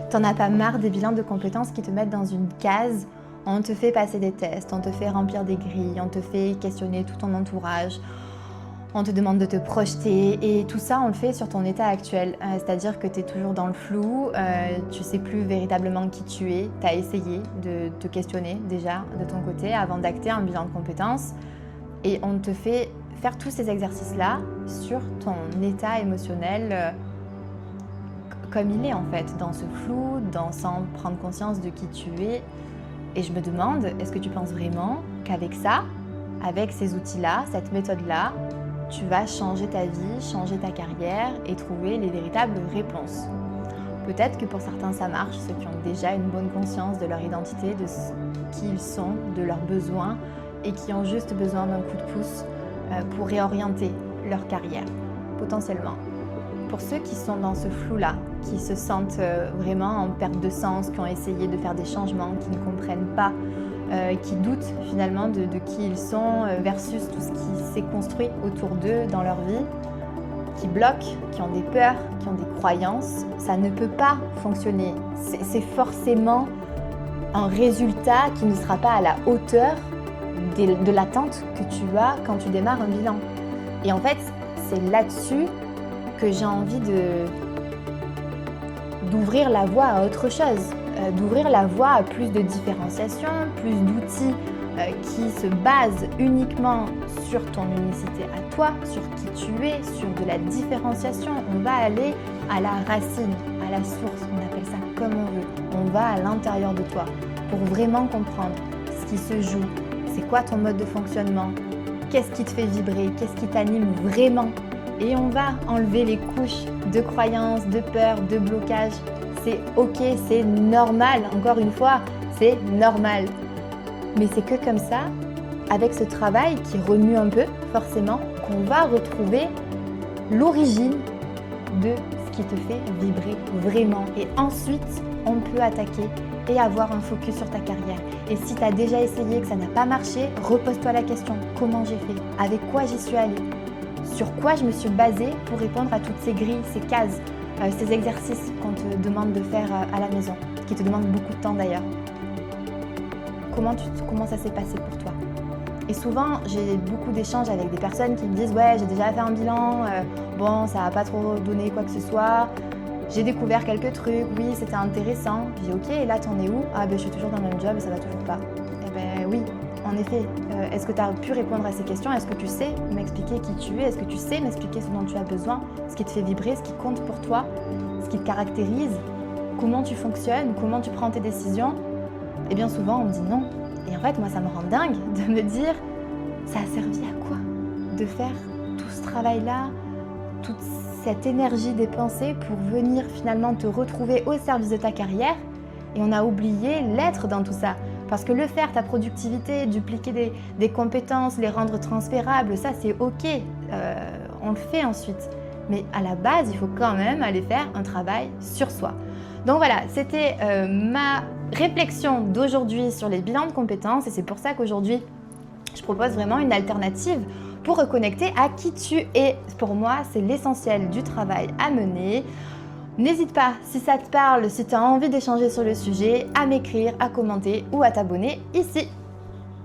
T'en as pas marre des bilans de compétences qui te mettent dans une case? On te fait passer des tests, on te fait remplir des grilles, on te fait questionner tout ton entourage, on te demande de te projeter et tout ça on le fait sur ton état actuel. C'est-à-dire que tu es toujours dans le flou, tu sais plus véritablement qui tu es, tu as essayé de te questionner déjà de ton côté avant d'acter un bilan de compétences et on te fait faire tous ces exercices-là sur ton état émotionnel comme il est en fait, dans ce flou, sans prendre conscience de qui tu es. Et je me demande, est-ce que tu penses vraiment qu'avec ça, avec ces outils-là, cette méthode-là, tu vas changer ta vie, changer ta carrière et trouver les véritables réponses? Peut-être que pour certains ça marche, ceux qui ont déjà une bonne conscience de leur identité, de qui ils sont, de leurs besoins et qui ont juste besoin d'un coup de pouce pour réorienter leur carrière, potentiellement. Pour ceux qui sont dans ce flou-là, qui se sentent vraiment en perte de sens, qui ont essayé de faire des changements, qui ne comprennent pas, qui doutent finalement de qui ils sont versus tout ce qui s'est construit autour d'eux dans leur vie, qui bloquent, qui ont des peurs, qui ont des croyances, ça ne peut pas fonctionner. C'est forcément un résultat qui ne sera pas à la hauteur de l'attente que tu as quand tu démarres un bilan. Et en fait, c'est là-dessus que j'ai envie d'ouvrir la voie à autre chose, d'ouvrir la voie à plus de différenciation, plus d'outils qui se basent uniquement sur ton unicité à toi, sur qui tu es, sur de la différenciation. On va aller à la racine, à la source, on appelle ça comme on veut. On va à l'intérieur de toi pour vraiment comprendre ce qui se joue, c'est quoi ton mode de fonctionnement, qu'est-ce qui te fait vibrer, qu'est-ce qui t'anime vraiment. Et on va enlever les couches de croyances, de peurs, de blocages. C'est ok, c'est normal. Encore une fois, c'est normal. Mais c'est que comme ça, avec ce travail qui remue un peu, forcément, qu'on va retrouver l'origine de ce qui te fait vibrer vraiment. Et ensuite, on peut attaquer et avoir un focus sur ta carrière. Et si tu as déjà essayé, que ça n'a pas marché, repose-toi la question. Comment j'ai fait? Avec quoi j'y suis allée? Sur quoi je me suis basée pour répondre à toutes ces grilles, ces cases, ces exercices qu'on te demande de faire à la maison, qui te demandent beaucoup de temps d'ailleurs. Comment ça s'est passé pour toi? Et souvent, j'ai beaucoup d'échanges avec des personnes qui me disent « Ouais, j'ai déjà fait un bilan, bon, ça n'a pas trop donné quoi que ce soit, j'ai découvert quelques trucs, oui, c'était intéressant. » Je dis « Ok, et là, t'en es où? Ah ben, je suis toujours dans le même job et ça va toujours pas. » Eh ben oui. En effet, est-ce que tu as pu répondre à ces questions? Est-ce que tu sais m'expliquer qui tu es? Est-ce que tu sais m'expliquer ce dont tu as besoin? Ce qui te fait vibrer, ce qui compte pour toi? Ce qui te caractérise? Comment tu fonctionnes? Comment tu prends tes décisions? Et bien souvent, on me dit non. Et en fait, moi, ça me rend dingue de me dire, ça a servi à quoi de faire tout ce travail-là, toute cette énergie dépensée pour venir finalement te retrouver au service de ta carrière? Et on a oublié l'être dans tout ça. Parce que le faire, ta productivité, dupliquer des compétences, les rendre transférables, ça c'est ok, on le fait ensuite. Mais à la base, il faut quand même aller faire un travail sur soi. Donc voilà, c'était ma réflexion d'aujourd'hui sur les bilans de compétences et c'est pour ça qu'aujourd'hui, je propose vraiment une alternative pour reconnecter à qui tu es. Pour moi, c'est l'essentiel du travail à mener. N'hésite pas, si ça te parle, si tu as envie d'échanger sur le sujet, à m'écrire, à commenter ou à t'abonner ici.